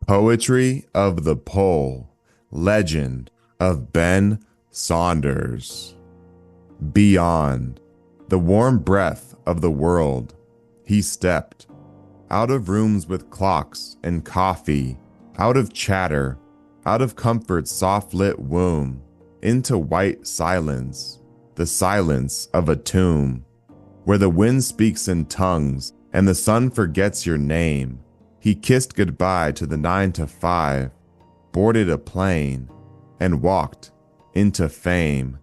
Poetry of the Pole, Legend of Ben Saunders. Beyond the warm breath of the world, he stepped out of rooms with clocks and coffee, out of chatter, out of comfort's soft-lit womb, into white silence, the silence of a tomb, where the wind speaks in tongues and the sun forgets your name. He kissed goodbye to the 9 to 5, boarded a plane, and walked into fame.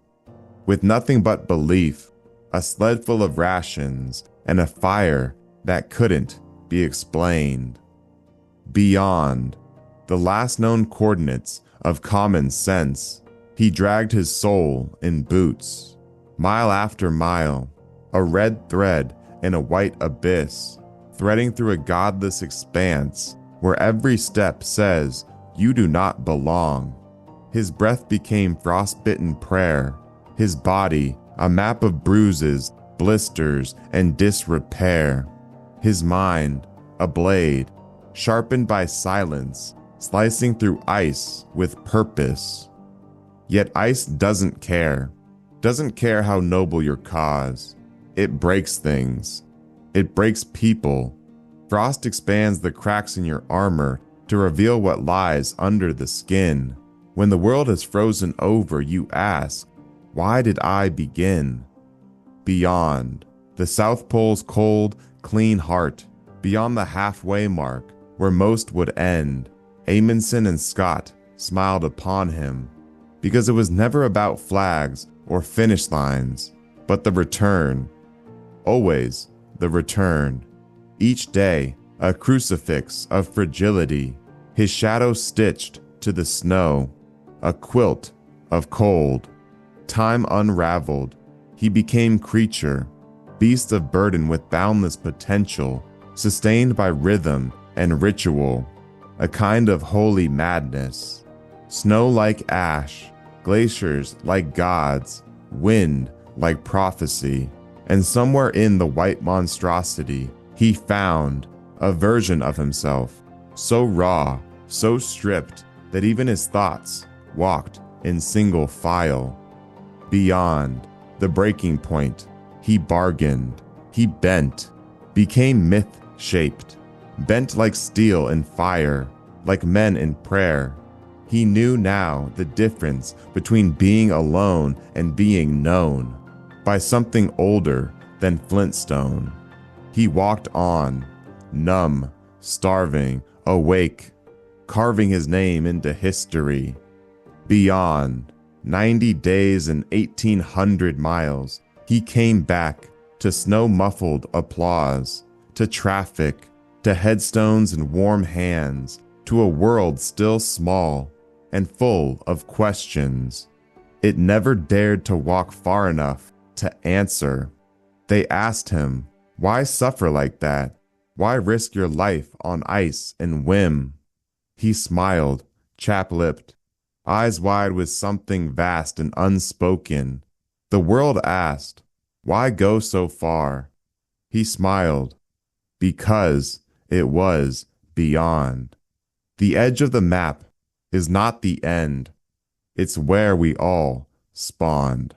With nothing but belief, a sled full of rations, and a fire that couldn't be explained. Beyond the last known coordinates of common sense, he dragged his soul in boots, mile after mile, a red thread in a white abyss, threading through a godless expanse where every step says you do not belong. His breath became frostbitten prayer, his body a map of bruises, blisters, and disrepair, his mind a blade, sharpened by silence, slicing through ice with purpose. Yet ice doesn't care how noble your cause. It breaks things. It breaks people. Frost expands the cracks in your armor to reveal what lies under the skin. When the world has frozen over, you ask, why did I begin? Beyond the South Pole's cold, clean heart, beyond the halfway mark where most would end, Amundsen and Scott smiled upon him, because it was never about flags or finish lines, but the return. Always the return. Each day, a crucifix of fragility, his shadow stitched to the snow, a quilt of cold. Time unraveled, he became creature, beast of burden with boundless potential, sustained by rhythm and ritual, a kind of holy madness. Snow like ash, glaciers like gods, wind like prophecy, and somewhere in the white monstrosity, he found a version of himself, so raw, so stripped, that even his thoughts walked in single file. Beyond the breaking point, he bargained, he bent, became myth-shaped, bent like steel in fire, like men in prayer. He knew now the difference between being alone and being known by something older than Flintstone. He walked on, numb, starving, awake, carving his name into history. Beyond 90 days and 1,800 miles, he came back to snow-muffled applause, to traffic, to headstones and warm hands, to a world still small and full of questions. It never dared to walk far enough to answer. They asked him, why suffer like that? Why risk your life on ice and whim? He smiled, chap-lipped, eyes wide with something vast and unspoken. The world asked, why go so far? He smiled, because it was beyond. The edge of the map is not the end. It's where we all spawned.